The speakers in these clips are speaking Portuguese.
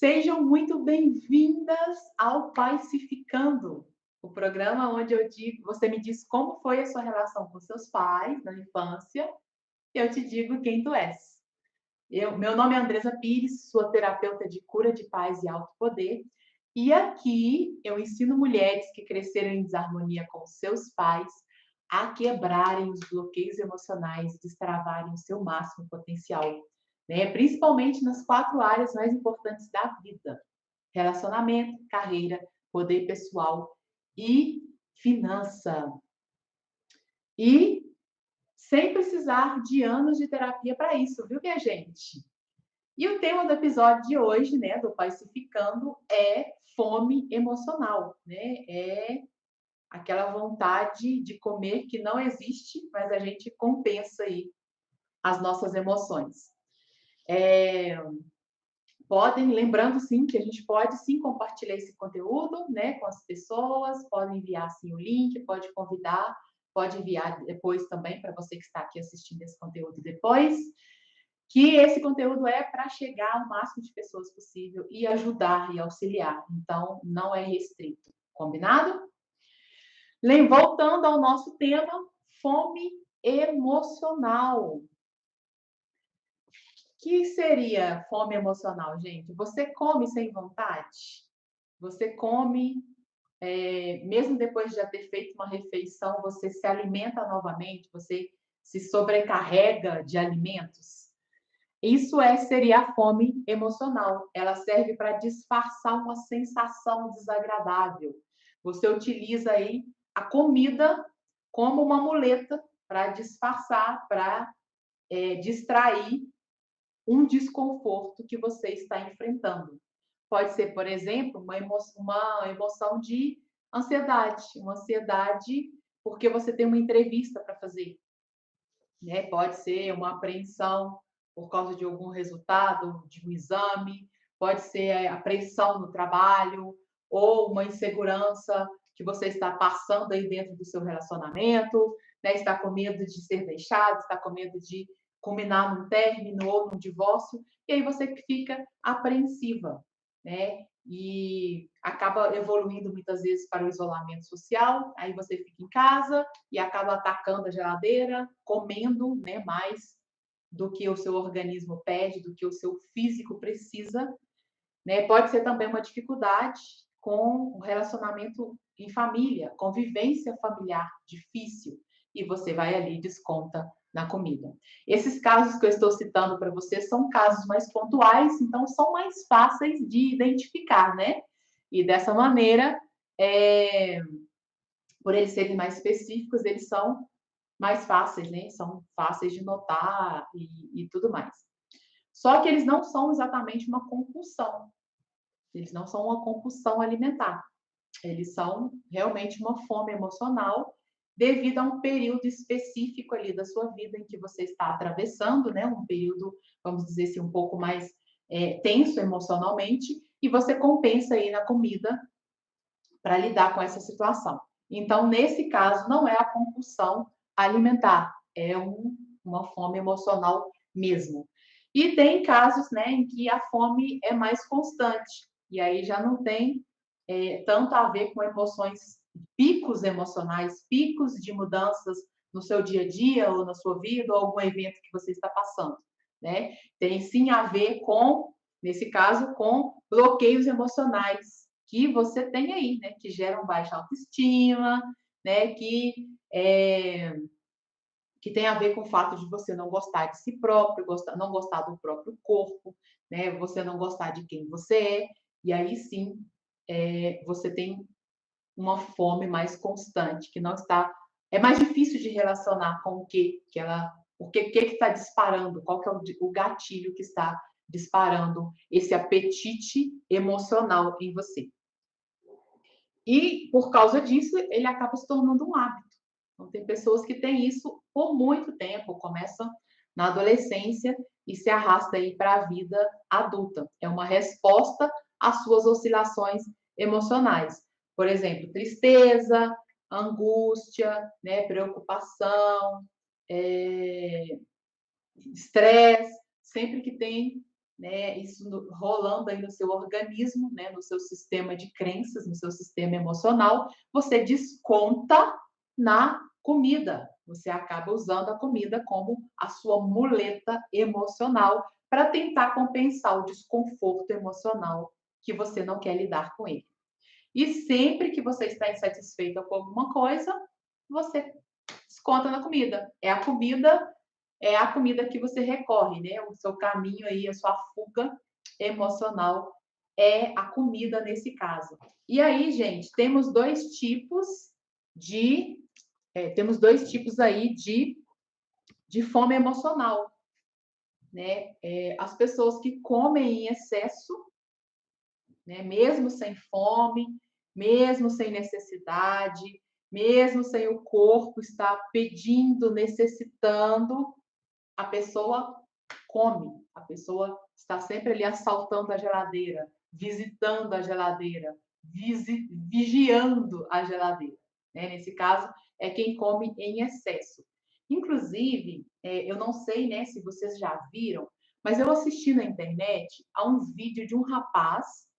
Sejam muito bem-vindas ao Paicificando, o programa onde você me diz como foi a sua relação com seus pais na infância, e eu te digo quem tu és. Meu nome é Andresa Pires, sou terapeuta de cura de paz e alto poder, e aqui eu ensino mulheres que cresceram em desarmonia com seus pais a quebrarem os bloqueios emocionais e destravarem o seu máximo potencial, né? Principalmente nas 4 áreas mais importantes da vida: relacionamento, carreira, poder pessoal e finança. E sem precisar de anos de terapia para isso, viu, minha gente? E o tema do episódio de hoje, né, do Pacificando, é fome emocional, né? É aquela vontade de comer que não existe, mas a gente compensa aí as nossas emoções. Lembrando sim que a gente pode sim compartilhar esse conteúdo, né, com as pessoas, pode enviar sim o link, pode convidar, pode enviar depois também para você que está aqui assistindo esse conteúdo depois, que esse conteúdo é para chegar ao máximo de pessoas possível e ajudar e auxiliar. Então, não é restrito. Combinado? Voltando ao nosso tema, fome emocional. Que seria fome emocional, gente? Você come sem vontade? Você come, mesmo depois de já ter feito uma refeição, você se alimenta novamente? Você se sobrecarrega de alimentos? Seria a fome emocional. Ela serve para disfarçar uma sensação desagradável. Você utiliza aí a comida como uma muleta para disfarçar, para distrair um desconforto que você está enfrentando. Pode ser, por exemplo, uma emoção de uma ansiedade porque você tem uma entrevista para fazer, né? Pode ser uma apreensão por causa de algum resultado de um exame, pode ser a pressão no trabalho ou uma insegurança que você está passando aí dentro do seu relacionamento, né? Está com medo de ser deixado, está com medo de culminar num término ou num divórcio, e aí você fica apreensiva, né? E acaba evoluindo muitas vezes para o isolamento social, aí você fica em casa e acaba atacando a geladeira, comendo, né, mais do que o seu organismo pede, do que o seu físico precisa, né? Pode ser também uma dificuldade com o relacionamento em família, convivência familiar difícil, e você vai ali e desconta na comida. Esses casos que eu estou citando para você são casos mais pontuais, então são mais fáceis de identificar, né? E dessa maneira, por eles serem mais específicos, eles são mais fáceis, né? São fáceis de notar e tudo mais. Só que eles não são exatamente uma compulsão. Eles não são uma compulsão alimentar. Eles são realmente uma fome emocional devido a um período específico ali da sua vida em que você está atravessando, né? Um período, vamos dizer assim, um pouco mais tenso emocionalmente, e você compensa aí na comida para lidar com essa situação. Então, nesse caso, não é a compulsão alimentar, é uma fome emocional mesmo. E tem casos, né, em que a fome é mais constante, e aí já não tem tanto a ver com emoções, picos emocionais, picos de mudanças no seu dia a dia ou na sua vida, ou algum evento que você está passando, né? Tem sim a ver com, nesse caso, com bloqueios emocionais que você tem aí, né? Que geram baixa autoestima, né? Que tem a ver com o fato de você não gostar de si próprio, não gostar do próprio corpo, né? Você não gostar de quem você é, e aí sim você tem uma fome mais constante, que não está. É mais difícil de relacionar com o que está disparando, qual que é o gatilho que está disparando esse apetite emocional em você. E, por causa disso, ele acaba se tornando um hábito. Então, tem pessoas que têm isso por muito tempo, começam na adolescência e se arrasta aí para a vida adulta. É uma resposta às suas oscilações emocionais. Por exemplo, tristeza, angústia, né, preocupação, estresse, sempre que tem né, isso rolando aí no seu organismo, né, no seu sistema de crenças, no seu sistema emocional, você desconta na comida. Você acaba usando a comida como a sua muleta emocional para tentar compensar o desconforto emocional que você não quer lidar com ele. E sempre que você está insatisfeita com alguma coisa, você desconta na comida. É a comida que você recorre, né? O seu caminho aí, a sua fuga emocional é a comida nesse caso. E aí, gente, temos dois tipos aí de fome emocional, né? As pessoas que comem em excesso, né? Mesmo sem fome, mesmo sem necessidade, mesmo sem o corpo estar pedindo, necessitando, a pessoa come, a pessoa está sempre ali assaltando a geladeira, visitando a geladeira, vigiando a geladeira. Né? Nesse caso, é quem come em excesso. Inclusive, eu não sei, né, se vocês já viram, mas eu assisti na internet a um vídeo de um rapaz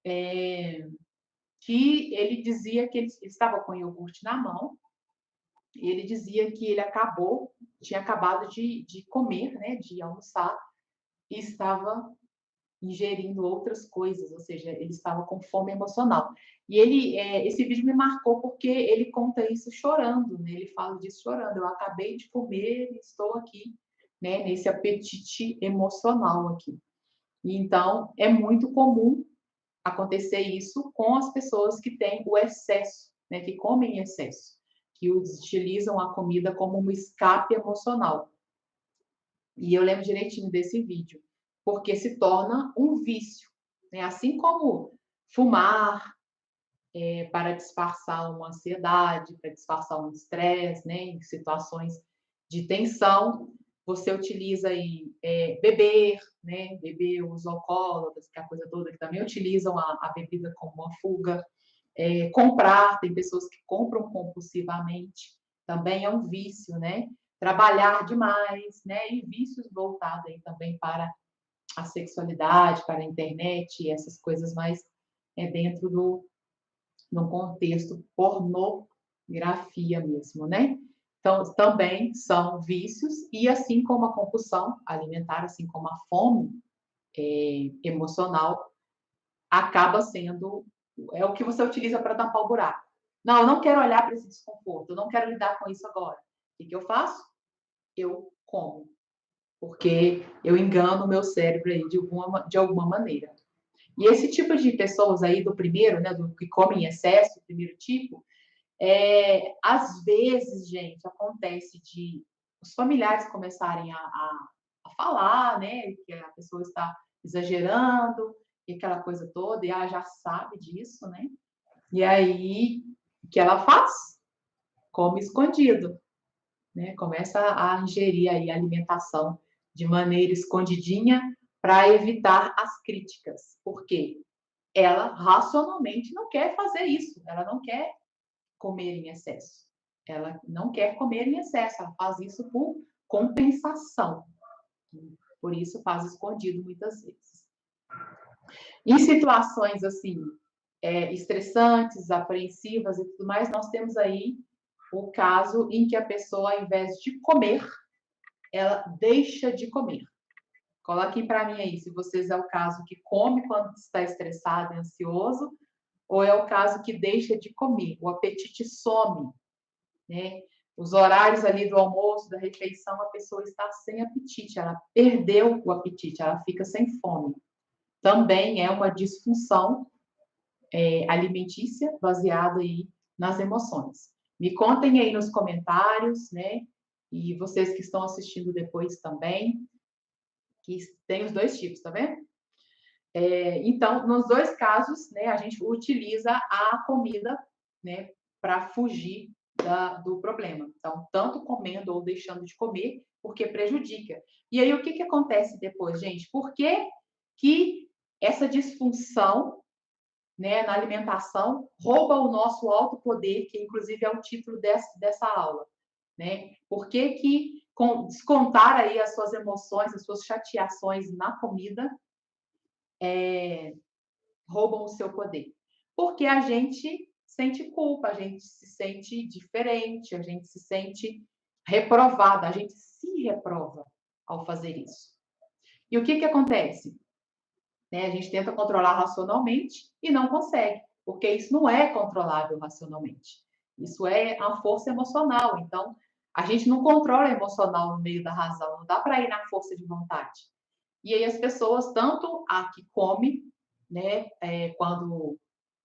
que ele dizia que ele estava com iogurte na mão e ele dizia que ele tinha acabado de comer, né, de almoçar, e estava ingerindo outras coisas, ou seja, ele estava com fome emocional. E esse vídeo me marcou porque ele conta isso chorando, né? Ele fala disso chorando. Eu acabei de comer e estou aqui, né? Nesse apetite emocional aqui. E então é muito comum acontecer isso com as pessoas que têm o excesso, né? Que comem em excesso, que utilizam a comida como um escape emocional. E eu lembro direitinho desse vídeo, porque se torna um vício, né? Assim como fumar para disfarçar uma ansiedade, para disfarçar um estresse, né? Em situações de tensão, você utiliza aí beber, né? Beber os alcoólatras, que é a coisa toda, que também utilizam a bebida como uma fuga. Comprar, tem pessoas que compram compulsivamente, também é um vício, né? Trabalhar demais, né? E vícios voltados aí também para a sexualidade, para a internet, e essas coisas mais dentro no contexto pornografia mesmo, né? Então, também são vícios, e assim como a compulsão alimentar, assim como a fome emocional, acaba sendo o que você utiliza para tampar o buraco. Não, eu não quero olhar para esse desconforto, eu não quero lidar com isso agora. O que eu faço? Eu como, porque eu engano o meu cérebro aí de alguma maneira. E esse tipo de pessoas aí do primeiro, né, do que comem em excesso, o primeiro tipo, às vezes, gente, acontece de os familiares começarem a falar, né, que a pessoa está exagerando, e aquela coisa toda, e ela já sabe disso, né? E aí, o que ela faz? Come escondido, né? Começa a ingerir aí a alimentação de maneira escondidinha para evitar as críticas. Por quê? Ela racionalmente não quer fazer isso, ela não quer comer em excesso. Ela não quer comer em excesso, ela faz isso por compensação. Por isso faz escondido muitas vezes. Em situações assim, estressantes, apreensivas e tudo mais, nós temos aí o caso em que a pessoa, ao invés de comer, ela deixa de comer. Coloquem para mim aí se vocês é o caso que come quando está estressado e ansioso, ou é o caso que deixa de comer, o apetite some, né? Os horários ali do almoço, da refeição, a pessoa está sem apetite, ela perdeu o apetite, ela fica sem fome. Também é uma disfunção alimentícia baseada aí nas emoções. Me contem aí nos comentários, né? E vocês que estão assistindo depois também, que tem os dois tipos, tá vendo? Então, nos dois casos, né, a gente utiliza a comida, né, para fugir do problema. Então, tanto comendo ou deixando de comer, porque prejudica. E aí, o que acontece depois, gente? Por que essa disfunção, né, na alimentação rouba o nosso alto poder, que inclusive é o título dessa aula, né? Por que descontar aí as suas emoções, as suas chateações na comida, roubam o seu poder. Porque a gente sente culpa, a gente se sente diferente, a gente se sente reprovada, a gente se reprova ao fazer isso. E o que que acontece? Né? A gente tenta controlar racionalmente e não consegue, porque isso não é controlável racionalmente. Isso é uma força emocional. Então, a gente não controla emocional no meio da razão, não dá para ir na força de vontade. E aí as pessoas, tanto a que come, né, quando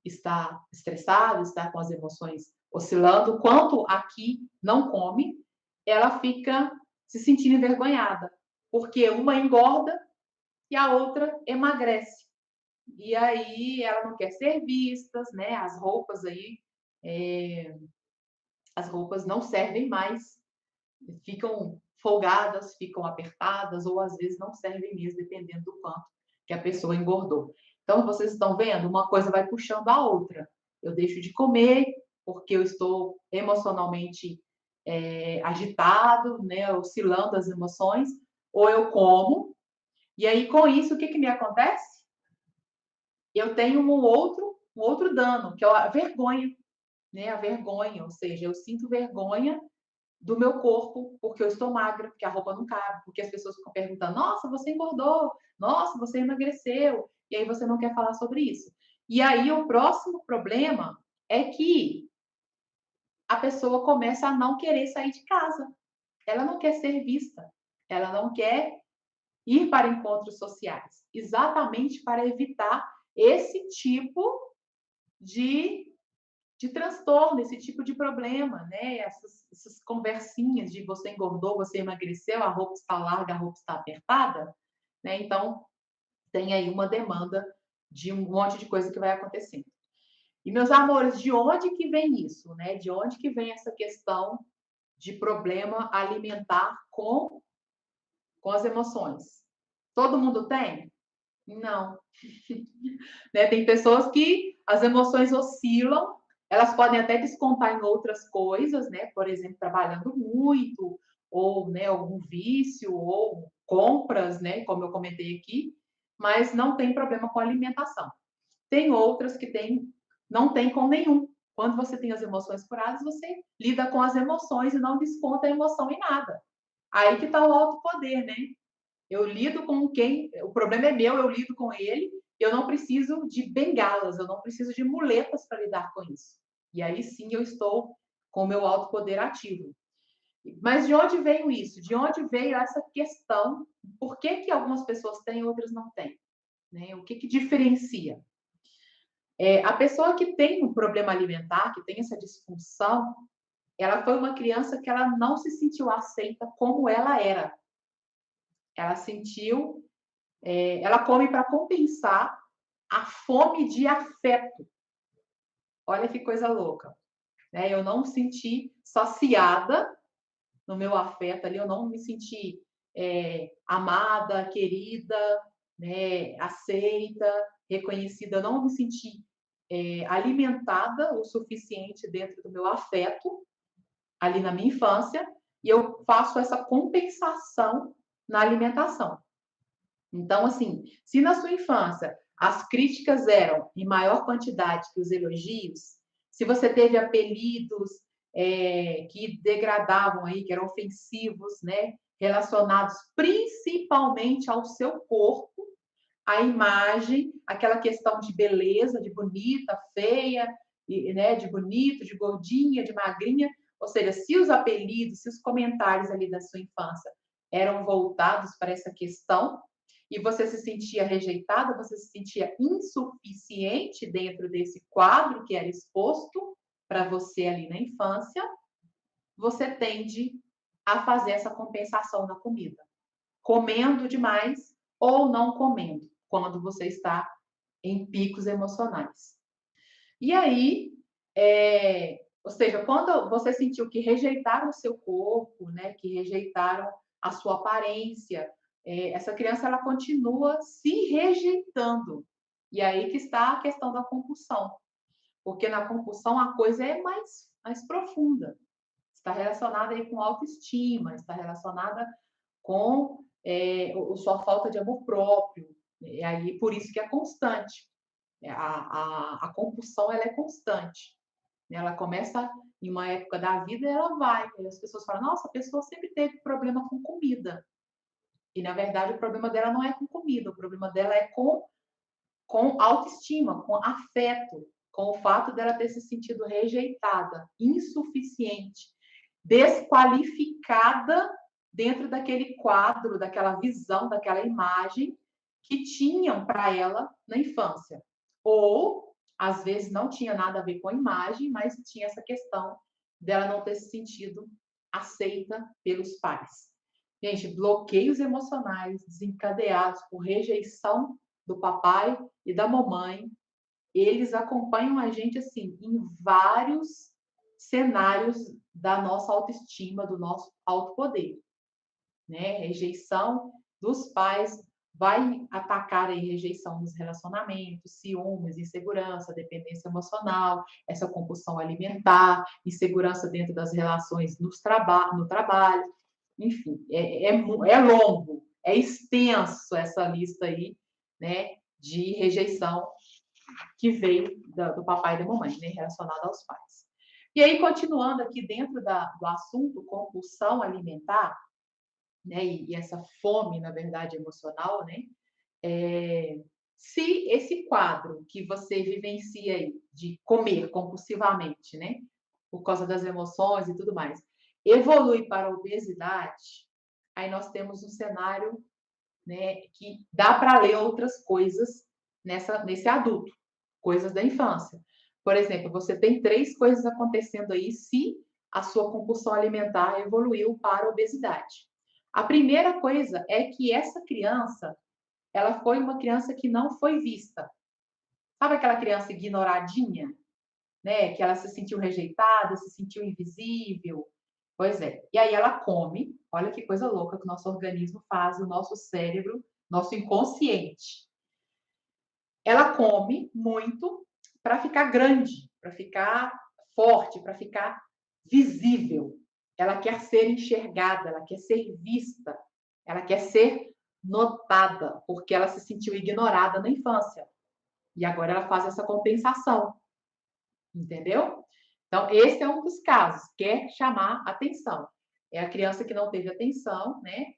está estressada, está com as emoções oscilando, quanto a que não come, ela fica se sentindo envergonhada, porque uma engorda e a outra emagrece. E aí ela não quer ser vista, né? As roupas aí, as roupas não servem mais, ficam folgadas, ficam apertadas, ou às vezes não servem mesmo, dependendo do quanto que a pessoa engordou. Então, vocês estão vendo? Uma coisa vai puxando a outra. Eu deixo de comer porque eu estou emocionalmente agitado, né? Oscilando as emoções, ou eu como, e aí com isso, o que que me acontece? Eu tenho um outro dano, que é a vergonha, né? A vergonha, ou seja, eu sinto vergonha do meu corpo, porque eu estou magra, porque a roupa não cabe, porque as pessoas ficam perguntando: nossa, você engordou, nossa, você emagreceu, e aí você não quer falar sobre isso. E aí o próximo problema é que a pessoa começa a não querer sair de casa, ela não quer ser vista, ela não quer ir para encontros sociais, exatamente para evitar esse tipo de transtorno, esse tipo de problema, né? Essas conversinhas de você engordou, você emagreceu, a roupa está larga, a roupa está apertada, né? Então, tem aí uma demanda de um monte de coisa que vai acontecendo. E, meus amores, de onde que vem isso, né? De onde que vem essa questão de problema alimentar com as emoções? Todo mundo tem? Não. Né? Tem pessoas que as emoções oscilam, elas podem até descontar em outras coisas, né? Por exemplo, trabalhando muito, ou né, algum vício, ou compras, né? Como eu comentei aqui, mas não tem problema com alimentação. Tem outras que não tem com nenhum. Quando você tem as emoções curadas, você lida com as emoções e não desconta a emoção em nada. Aí que está o alto poder, né? Eu lido com quem. O problema é meu, eu lido com ele. Eu não preciso de bengalas, eu não preciso de muletas para lidar com isso. E aí sim eu estou com o meu alto poder ativo. Mas de onde veio isso? De onde veio essa questão? Por que que algumas pessoas têm e outras não têm? Né? O que que diferencia? A pessoa que tem um problema alimentar, que tem essa disfunção, ela foi uma criança que ela não se sentiu aceita como ela era. Ela sentiu ela come para compensar a fome de afeto. Olha que coisa louca. Né? Eu não me senti saciada no meu afeto ali, eu não me senti amada, querida, né? Aceita, reconhecida, eu não me senti alimentada o suficiente dentro do meu afeto, ali na minha infância, e eu faço essa compensação na alimentação. Então, assim, se na sua infância as críticas eram em maior quantidade que os elogios, se você teve apelidos que degradavam aí, que eram ofensivos, né, relacionados principalmente ao seu corpo, a imagem, aquela questão de beleza, de bonita, feia, né, de bonito, de gordinha, de magrinha, ou seja, se os apelidos, se os comentários ali da sua infância eram voltados para essa questão, e você se sentia rejeitada, você se sentia insuficiente dentro desse quadro que era exposto para você ali na infância, você tende a fazer essa compensação na comida, comendo demais ou não comendo, quando você está em picos emocionais. E aí, ou seja, quando você sentiu que rejeitaram o seu corpo, né, que rejeitaram a sua aparência, essa criança ela continua se rejeitando. E aí que está a questão da compulsão, porque na compulsão a coisa é mais profunda. está relacionada aí com autoestima, está relacionada com sua falta de amor próprio. E aí, por isso que é constante. A compulsão, ela é constante. Ela começa em uma época da vida e ela vai. E as pessoas falam, nossa, a pessoa sempre teve problema com comida. E, na verdade, o problema dela não é com comida, o problema dela é com autoestima, com afeto, com o fato dela ter se sentido rejeitada, insuficiente, desqualificada dentro daquele quadro, daquela visão, daquela imagem que tinham para ela na infância. Ou, às vezes, não tinha nada a ver com a imagem, mas tinha essa questão dela não ter se sentido aceita pelos pais. Gente, bloqueios emocionais desencadeados por rejeição do papai e da mamãe, eles acompanham a gente assim em vários cenários da nossa autoestima, do nosso autopoder, né? Rejeição dos pais vai atacar aí rejeição nos relacionamentos, ciúmes, insegurança, dependência emocional, essa compulsão alimentar, insegurança dentro das relações no trabalho, enfim, é longo, é extenso essa lista aí, né, de rejeição que veio do papai e da mamãe, né, relacionada aos pais. E aí, continuando aqui dentro do assunto compulsão alimentar, né, e essa fome, na verdade, emocional, né, se esse quadro que você vivencia aí, de comer compulsivamente, né, por causa das emoções e tudo mais, evolui para a obesidade, aí nós temos um cenário, né, que dá para ler outras coisas nesse adulto, coisas da infância. Por exemplo, você tem 3 coisas acontecendo aí se a sua compulsão alimentar evoluiu para a obesidade. A primeira coisa é que essa criança, ela foi uma criança que não foi vista. Sabe aquela criança ignoradinha, né? Que ela se sentiu rejeitada, se sentiu invisível. Pois é. E aí ela come. Olha que coisa louca que o nosso organismo faz, o nosso cérebro, nosso inconsciente. Ela come muito para ficar grande, para ficar forte, para ficar visível. Ela quer ser enxergada, ela quer ser vista, ela quer ser notada, porque ela se sentiu ignorada na infância. E agora ela faz essa compensação, entendeu? Então, esse é um dos casos, quer chamar atenção. É a criança que não teve atenção, né?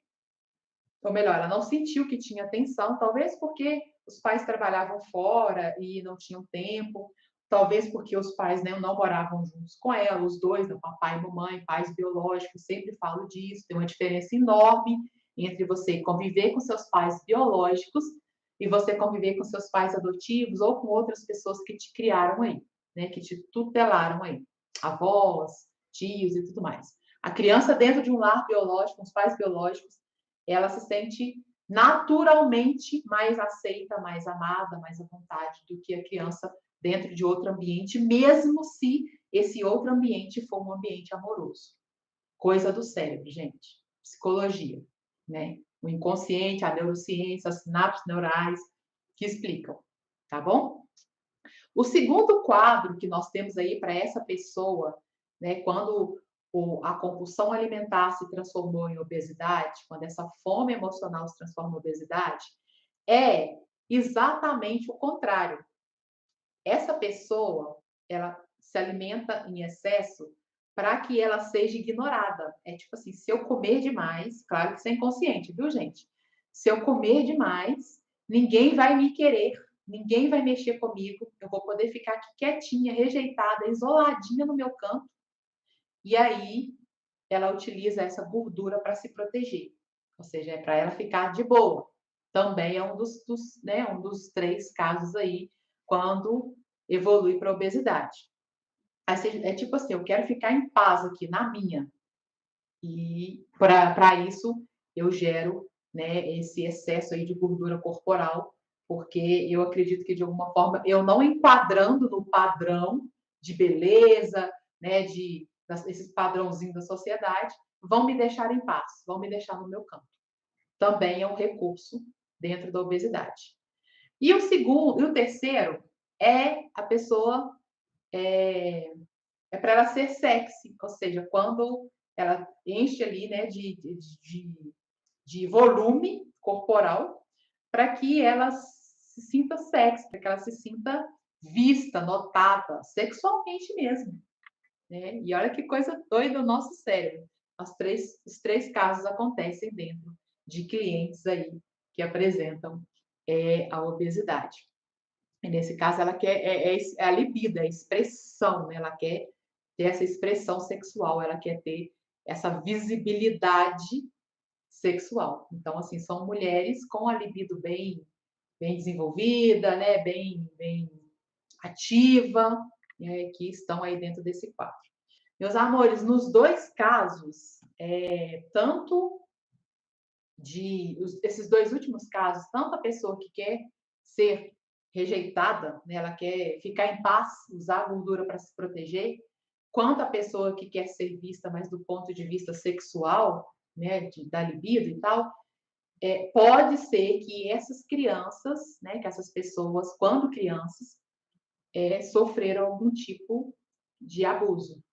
Ou melhor, ela não sentiu que tinha atenção, talvez porque os pais trabalhavam fora e não tinham tempo, talvez porque os pais, né, não moravam juntos com ela, os dois, né, papai e mamãe, pais biológicos, sempre falo disso, tem uma diferença enorme entre você conviver com seus pais biológicos e você conviver com seus pais adotivos ou com outras pessoas que te criaram aí, né, que te tutelaram aí, avós, tios e tudo mais. A criança dentro de um lar biológico, os pais biológicos, ela se sente naturalmente mais aceita, mais amada, mais à vontade do que a criança dentro de outro ambiente, mesmo se esse outro ambiente for um ambiente amoroso. Coisa do cérebro, gente. Psicologia, né? O inconsciente, a neurociência, as sinapses neurais que explicam, tá bom? O segundo quadro que nós temos aí para essa pessoa, né, quando a compulsão alimentar se transformou em obesidade, quando essa fome emocional se transforma em obesidade, é exatamente o contrário. Essa pessoa, ela se alimenta em excesso para que ela seja ignorada. É tipo assim, se eu comer demais, claro que isso é inconsciente, viu, gente? Se eu comer demais, ninguém vai me querer, ninguém vai mexer comigo, eu vou poder ficar aqui quietinha, rejeitada, isoladinha no meu canto. E aí ela utiliza essa gordura para se proteger. Ou seja, é para ela ficar de boa. Também é né, um dos 3 casos aí, quando evolui para a obesidade. É tipo assim, eu quero ficar em paz aqui, na minha. E para isso eu gero, né, esse excesso aí de gordura corporal, porque eu acredito que de alguma forma eu não enquadrando no padrão de beleza, né, esses padrãozinhos da sociedade, vão me deixar em paz, vão me deixar no meu canto. Também é um recurso dentro da obesidade. E o terceiro é a pessoa é para ela ser sexy, ou seja, quando ela enche ali, né, de volume corporal, para que ela se sinta sexy, para que ela se sinta vista, notada, sexualmente mesmo, né? E olha que coisa doida o nosso cérebro. Os três casos acontecem dentro de clientes aí que apresentam a obesidade. E nesse caso, ela quer é a libido, é a expressão, né? Ela quer ter essa expressão sexual, ela quer ter essa visibilidade sexual. Então, assim, são mulheres com a libido bem desenvolvida, né? Bem ativa, né? Que estão aí dentro desse quadro. Meus amores, nos dois casos, tanto esses dois últimos casos, tanto a pessoa que quer ser rejeitada, né, ela quer ficar em paz, usar a gordura para se proteger, quanto a pessoa que quer ser vista, mas do ponto de vista sexual, né, da libido e tal, pode ser que essas crianças, né, que essas pessoas, quando crianças, sofreram algum tipo de abuso,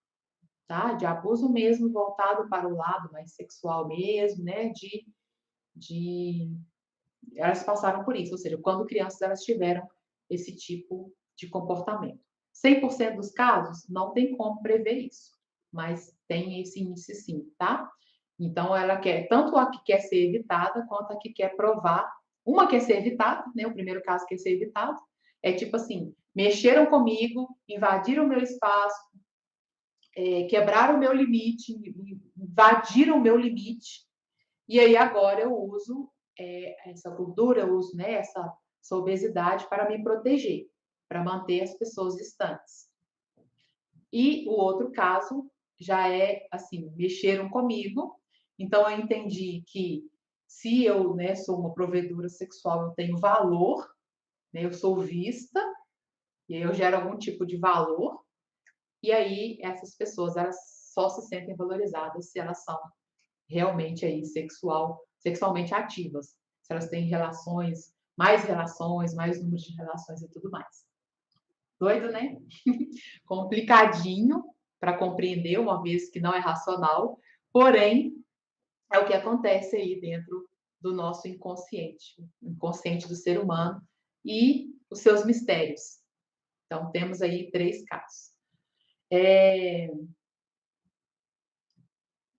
tá? De abuso mesmo voltado para o lado mais sexual mesmo, né? De elas passaram por isso, ou seja, quando crianças elas tiveram esse tipo de comportamento. 100% dos casos não tem como prever isso, mas tem esse índice sim, tá? Então ela quer tanto a que quer ser evitada quanto a que quer provar. Uma quer ser evitada, né? O primeiro caso quer ser evitado é tipo assim, mexeram comigo, invadiram o meu espaço, quebraram o meu limite, invadiram o meu limite, e aí agora eu uso essa gordura, eu uso, né, essa obesidade para me proteger, para manter as pessoas distantes. E o outro caso já é assim, mexeram comigo, então eu entendi que se eu, né, sou uma provedora sexual, eu tenho valor, né, eu sou vista, e aí eu gero algum tipo de valor, e aí essas pessoas elas só se sentem valorizadas se elas são realmente aí sexualmente ativas, se elas têm relações, mais número de relações e tudo mais. Doido, né? Complicadinho para compreender, uma vez que não é racional, porém é o que acontece aí dentro do nosso inconsciente do ser humano e os seus mistérios. Então temos aí 3 casos.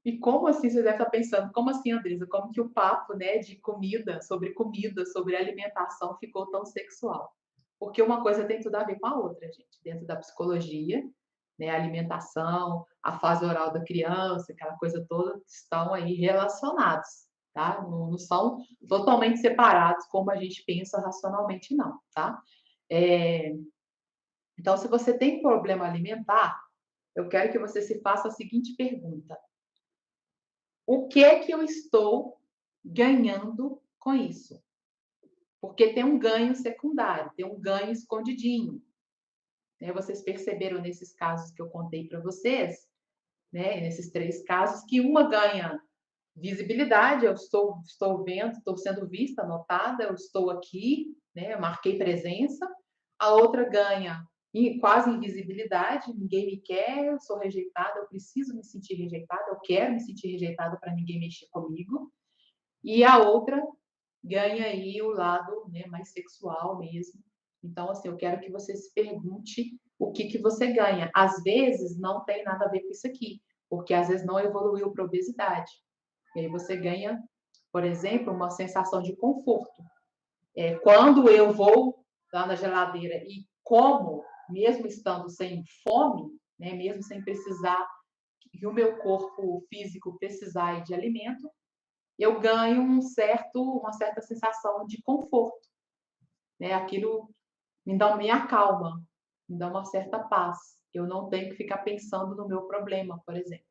E como assim, você deve estar pensando, como assim, Andresa? Como que o papo, né, de comida, sobre alimentação ficou tão sexual? Porque uma coisa tem tudo a ver com a outra, gente. Dentro da psicologia, né, a alimentação, a fase oral da criança, aquela coisa toda, estão aí relacionados, tá? Não são totalmente separados, como a gente pensa racionalmente, não, tá? É, Então, se você tem problema alimentar, eu quero que você se faça a seguinte pergunta: o que é que eu estou ganhando com isso? Porque tem um ganho secundário, tem um ganho escondidinho. Né? Vocês perceberam nesses casos que eu contei para vocês, né? Nesses 3 casos, que uma ganha visibilidade, eu estou vendo, estou sendo vista, notada, eu estou aqui, né? Eu marquei presença. A outra ganha quase invisibilidade, ninguém me quer, eu sou rejeitada, eu preciso me sentir rejeitada, eu quero me sentir rejeitada para ninguém mexer comigo. E a outra ganha aí o lado, né, mais sexual mesmo. Então, assim, eu quero que você se pergunte o que você ganha. Às vezes não tem nada a ver com isso aqui, porque às vezes não evoluiu para obesidade. E aí você ganha, por exemplo, uma sensação de conforto. Quando eu vou lá na geladeira e como, mesmo estando sem fome, né, mesmo sem precisar que o meu corpo físico precisar de alimento, eu ganho uma certa sensação de conforto, né? Aquilo me acalma, me dá uma certa paz. Eu não tenho que ficar pensando no meu problema, por exemplo.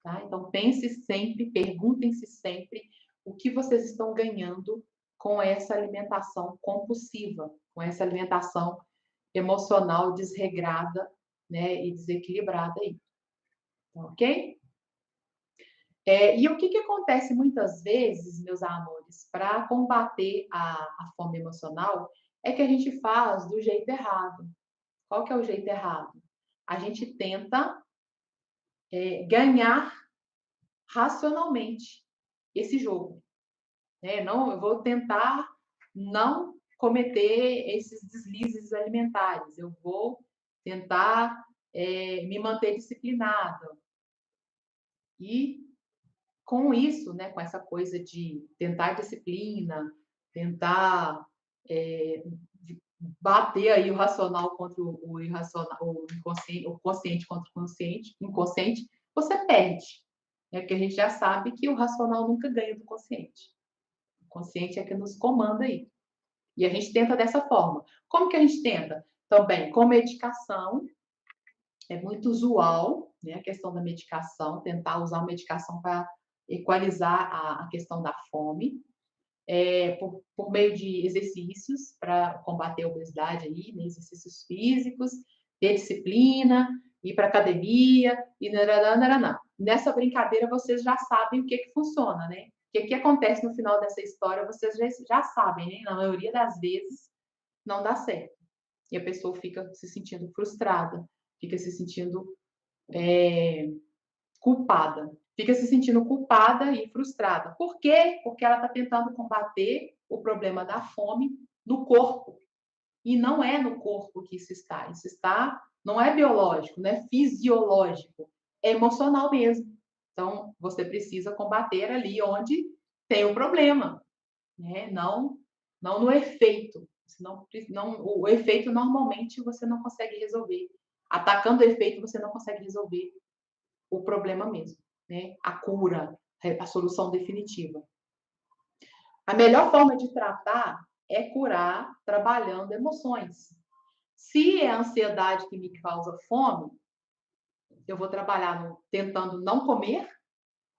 Tá? Então, pense sempre, perguntem-se sempre o que vocês estão ganhando com essa alimentação compulsiva, com essa alimentação emocional desregrada, né, e desequilibrada aí. Ok? E o que acontece muitas vezes, meus amores, para combater a fome emocional, é que a gente faz do jeito errado. Qual que é o jeito errado? a gente tenta ganhar racionalmente esse jogo. Não, eu vou tentar não cometer esses deslizes alimentares, eu vou tentar me manter disciplinada. E com isso, né, com essa coisa de tentar disciplina, tentar bater aí o racional contra o irracional, o consciente contra o inconsciente, você perde. Porque a gente já sabe que o racional nunca ganha do consciente. O consciente é que nos comanda aí. E a gente tenta dessa forma. Como que a gente tenta? Também com medicação. É muito usual, né, a questão da medicação, tentar usar a medicação para equalizar a questão da fome, por meio de exercícios para combater a obesidade aí, né, exercícios físicos, ter disciplina, ir para academia, e naraná. Nessa brincadeira vocês já sabem o que funciona, né? O que acontece no final dessa história, vocês já sabem, né? Na maioria das vezes não dá certo. E a pessoa fica se sentindo frustrada, fica se sentindo culpada. Fica se sentindo culpada e frustrada. Por quê? Porque ela está tentando combater o problema da fome no corpo. E não é no corpo que isso está. Isso está, não é biológico, não é fisiológico, é emocional mesmo. Então, você precisa combater ali onde tem o problema, né? Não no efeito. O efeito normalmente você não consegue resolver. Atacando o efeito, você não consegue resolver o problema mesmo, né? A cura, a solução definitiva. A melhor forma de tratar é curar trabalhando emoções. Se é a ansiedade que me causa fome, eu vou trabalhar tentando não comer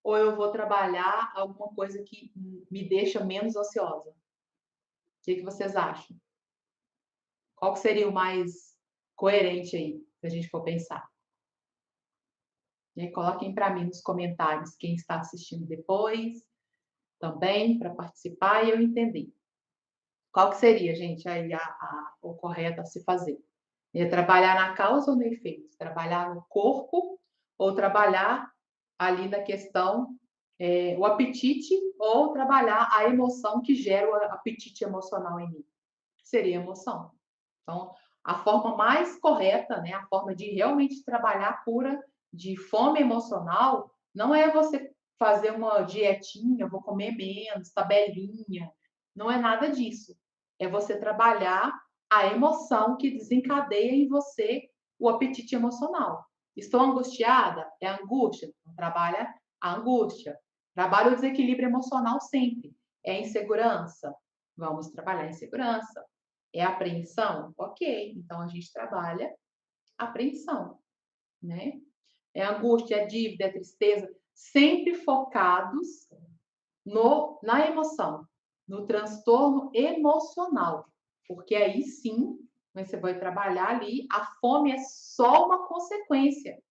ou eu vou trabalhar alguma coisa que me deixa menos ansiosa? O que vocês acham? Qual que seria o mais coerente aí, se a gente for pensar? E aí, coloquem para mim nos comentários quem está assistindo depois também, para participar e eu entender. Qual que seria, gente, aí o correto a se fazer? É trabalhar na causa ou no efeito? Trabalhar no corpo ou trabalhar ali na questão, o apetite, ou trabalhar a emoção que gera o apetite emocional em mim? Seria a emoção. Então, a forma mais correta, né, a forma de realmente trabalhar a cura de fome emocional, não é você fazer uma dietinha, vou comer menos, tabelinha. Não é nada disso. É você trabalhar a emoção que desencadeia em você o apetite emocional. Estou angustiada? É angústia. Então, trabalha a angústia. Trabalha o desequilíbrio emocional sempre. É insegurança? Vamos trabalhar a insegurança. É apreensão? Ok, então a gente trabalha a apreensão, né? É angústia, é dívida, é tristeza, sempre focados na emoção, no transtorno emocional, porque aí sim você vai trabalhar ali, a fome é só uma consequência.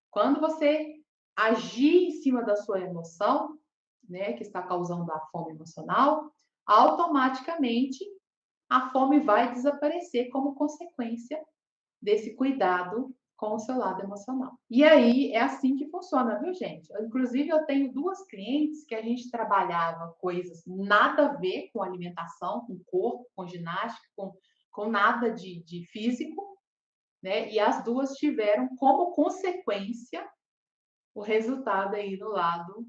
Quando você agir em cima da sua emoção, né, que está causando a fome emocional, automaticamente a fome vai desaparecer como consequência desse cuidado com o seu lado emocional. E aí é assim que funciona, viu, gente? Inclusive, eu tenho duas clientes que a gente trabalhava coisas nada a ver com alimentação, com corpo, com ginástica, com nada de físico, né? E as duas tiveram como consequência o resultado aí do lado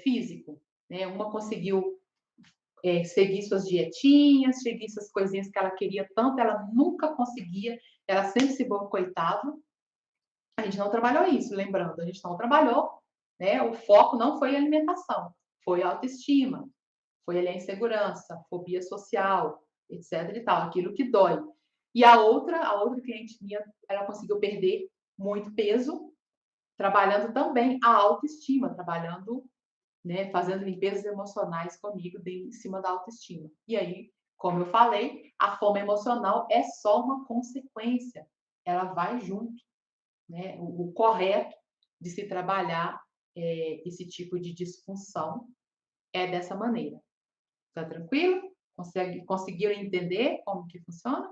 físico, né? Uma conseguiu seguir suas dietinhas, seguir essas coisinhas que ela queria tanto, ela nunca conseguia, ela sempre se boicotava. A gente não trabalhou isso, lembrando, a gente não trabalhou, né? O foco não foi alimentação, foi autoestima, foi ali a insegurança, fobia social, etc e tal, aquilo que dói. E a outra cliente minha, ela conseguiu perder muito peso, trabalhando também a autoestima, trabalhando, né, fazendo limpezas emocionais comigo em cima da autoestima. E aí, como eu falei, a fome emocional é só uma consequência, ela vai junto, né? O correto de se trabalhar esse tipo de disfunção é dessa maneira. Tá tranquilo? Conseguiram entender como que funciona?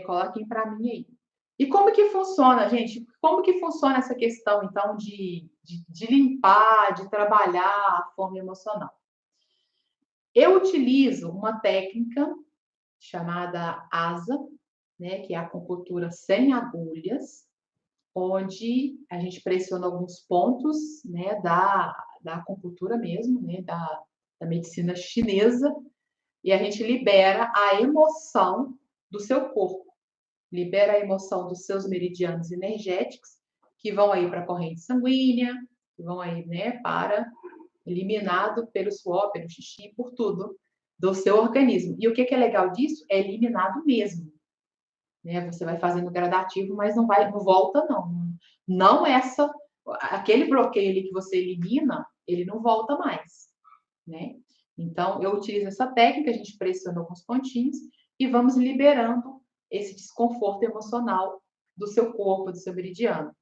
Coloquem para mim aí. E como que funciona, gente? Como que funciona essa questão, então, de limpar, de trabalhar a fome emocional? Eu utilizo uma técnica chamada ASA, né, que é a acupuntura sem agulhas, onde a gente pressiona alguns pontos, né, da acupuntura mesmo, né, da medicina chinesa, e a gente libera a emoção do seu corpo, libera a emoção dos seus meridianos energéticos, que vão aí para a corrente sanguínea, que vão aí, né, para eliminado pelo suor, pelo xixi, por tudo do seu organismo. E o que é legal disso? É eliminado mesmo, né? Você vai fazendo gradativo, mas não volta não. Não essa, aquele bloqueio ali que você elimina, ele não volta mais, né? Então, eu utilizo essa técnica, a gente pressiona alguns pontinhos e vamos liberando esse desconforto emocional do seu corpo, do seu meridiano.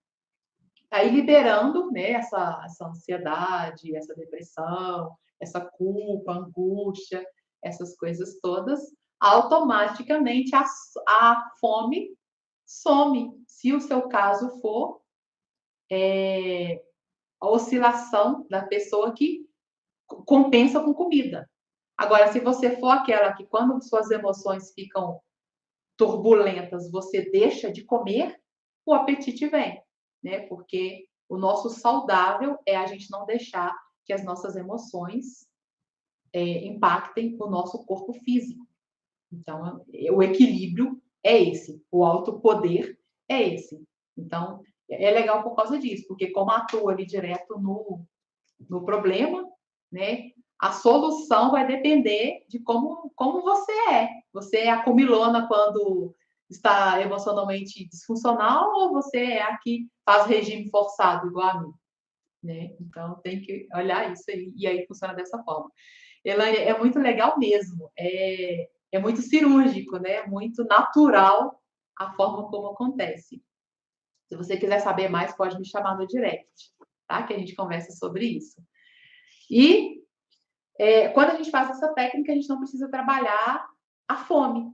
Aí liberando, né, essa ansiedade, essa depressão, essa culpa, angústia, essas coisas todas, automaticamente a fome some, se o seu caso for a oscilação da pessoa que compensa com comida. Agora, se você for aquela que quando suas emoções ficam turbulentas, você deixa de comer, o apetite vem, né? Porque o nosso saudável é a gente não deixar que as nossas emoções impactem o nosso corpo físico. Então, o equilíbrio é esse, o alto poder é esse. Então, é legal por causa disso, porque como atua ali direto no problema, né? A solução vai depender de como você é. Você é a comilona quando está emocionalmente disfuncional ou você é a que faz regime forçado, igual a mim, né? Então, tem que olhar isso aí, e aí funciona dessa forma. Elaine, é muito legal mesmo. É muito cirúrgico, né? Muito natural a forma como acontece. Se você quiser saber mais, pode me chamar no direct, tá? Que a gente conversa sobre isso. E quando a gente faz essa técnica, a gente não precisa trabalhar a fome.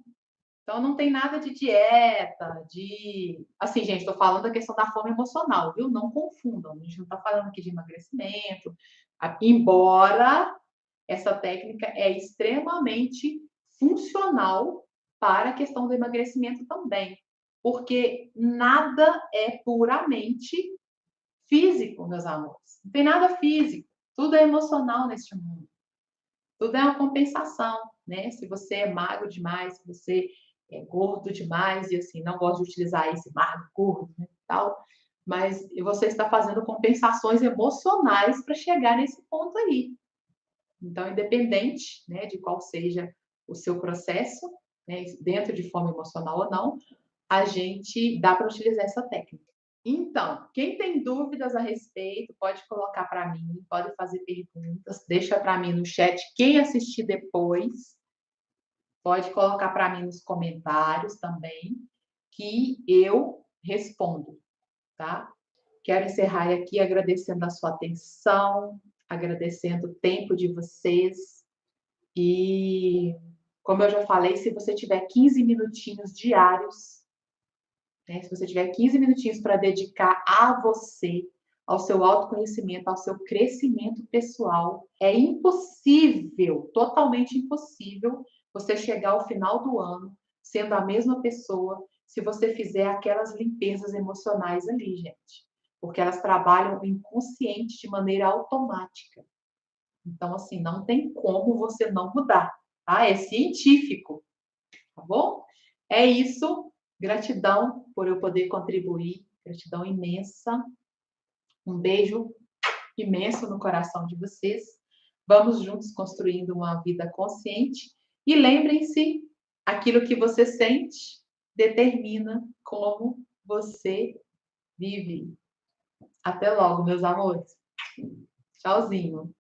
Então, não tem nada de dieta, de. Assim, gente, estou falando da questão da fome emocional, viu? Não confundam. A gente não está falando aqui de emagrecimento. Embora essa técnica é extremamente funcional para a questão do emagrecimento também. Porque nada é puramente físico, meus amores. Não tem nada físico. Tudo é emocional neste mundo. Tudo é uma compensação, né? Se você é magro demais, se você é gordo demais, e assim, não gosto de utilizar esse magro, gordo, né, tal, mas você está fazendo compensações emocionais para chegar nesse ponto aí. Então, independente, né, de qual seja o seu processo, né, dentro de fome emocional ou não, a gente dá para utilizar essa técnica. Então, quem tem dúvidas a respeito, pode colocar para mim, pode fazer perguntas, deixa para mim no chat. Quem assistir depois, pode colocar para mim nos comentários também, que eu respondo, tá? Quero encerrar aqui agradecendo a sua atenção, agradecendo o tempo de vocês. E, como eu já falei, se você tiver 15 minutinhos diários, né? Se você tiver 15 minutinhos para dedicar a você, ao seu autoconhecimento, ao seu crescimento pessoal, é impossível, totalmente impossível, você chegar ao final do ano sendo a mesma pessoa se você fizer aquelas limpezas emocionais ali, gente. Porque elas trabalham o inconsciente de maneira automática. Então, assim, não tem como você não mudar, tá? É científico, tá bom? É isso. Gratidão por eu poder contribuir, gratidão imensa. Um beijo imenso no coração de vocês. Vamos juntos construindo uma vida consciente. E lembrem-se, aquilo que você sente determina como você vive. Até logo, meus amores. Tchauzinho.